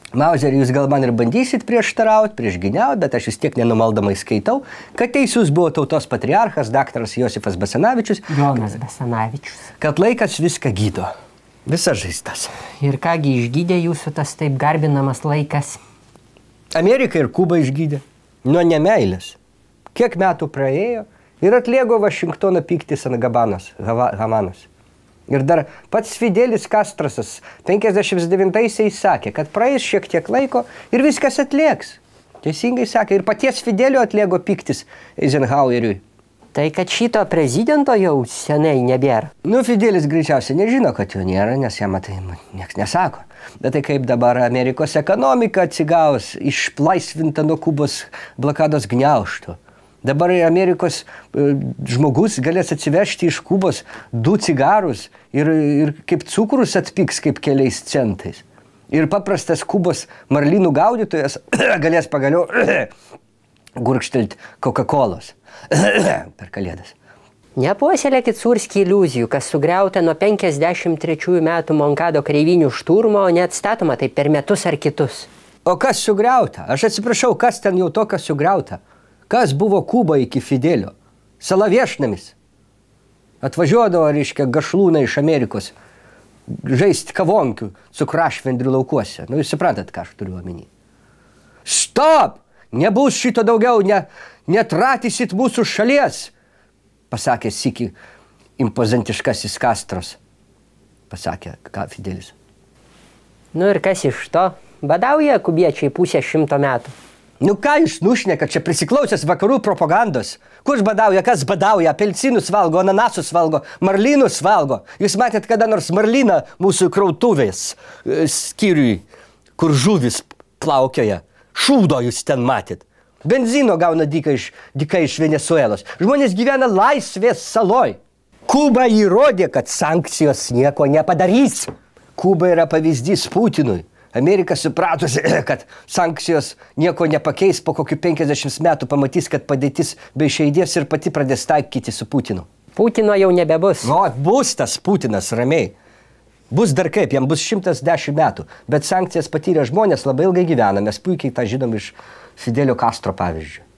Mauzeri, jūs gal man ir bandysit prieštarauti, priešginiauti, bet aš vis tiek nenumaldamai skaitau, kad teisus buvo tautos patriarchas, daktaras Josifas Basanavičius. Jonas Basanavičius. Kad laikas viską gydo. Visas žaizdas. Ir kągi išgydė jūsų tas taip garbinamas laikas? Amerika ir Kuba išgydė. Nuo nemeilės. Kiek metų praėjo ir atlėgo Vašingtono pyktis ant Havanos. Ir dar pats Fidelis Castrosas 59-aisiais sakė, kad praeis šiek tiek laiko ir viskas atlėgs. Teisingai sakė, ir paties Fidelio atlėgo pyktis Eisenhoweriui. Tai kad šito prezidento jau senai nebėra. Nu, Fidelis greičiausiai nežino, kad jo nėra, nes jam tai nieks nesako. Bet tai kaip dabar Amerikos ekonomika atsigaus, išlaisvinta nuo Kubos blokados gniaužtų. Dabar Amerikos žmogus galės atsivežti iš Kubos 2 cigarus ir kaip cukrus atpiks kaip keliais centais. Ir paprastas Kubos marlynų gaudytojas galės pagaliau gurkštelti Coca-Colos per kalėdas. Nepuoselėkit Surskį iliuzijų, kas sugriauta nuo 53 metų Moncado kreivinių šturmo, o neatstatoma tai per metus ar kitus. O kas sugriauta? Aš atsiprašau, kas ten jau to, kas sugriauta? Kas buvo Kuba iki Fidelio? Salaviešnamis. Atvažiuodavo, reiškia, gašlūnai iš Amerikos žaisti kavonkių cukrašvendrių laukuose. Nu, jūs suprantat, ką aš turiu omeny. Stop! Nebus šito daugiau, netratysit mūsų šalies, pasakė sykį impozantiškasis Castros. Pasakė, ką Fidelis. Nu ir kas iš to? Badauja kubiečiai 100 metų. Nu ką jūs nušneka, čia prisiklausęs vakarų propagandos? Kur badauja, kas badauja? Apelsinus valgo, ananasus valgo, marlynus valgo. Jūs matėt kada nors marlyną mūsų krautuvės skyriui, kur žuvis plaukioja? Šūdo jūs ten matėt. Benzino gauna dykai iš Venezuelos. Žmonės gyvena laisvės saloj. Kuba įrodė, kad sankcijos nieko nepadarys. Kuba yra pavyzdys Putinui. Amerika supratusi, kad sankcijos nieko nepakeis, po kokių 50 metų pamatys, kad padėtis be išeities ir pati pradės taikyti su Putinu. Putino jau nebebus. O, bus tas Putinas, ramiai. Bus dar kaip, jam bus 110 metų. Bet sankcijas patyrę žmonės labai ilgai gyvena, mes puikiai tą žinom iš Fidelio Castro pavyzdžių.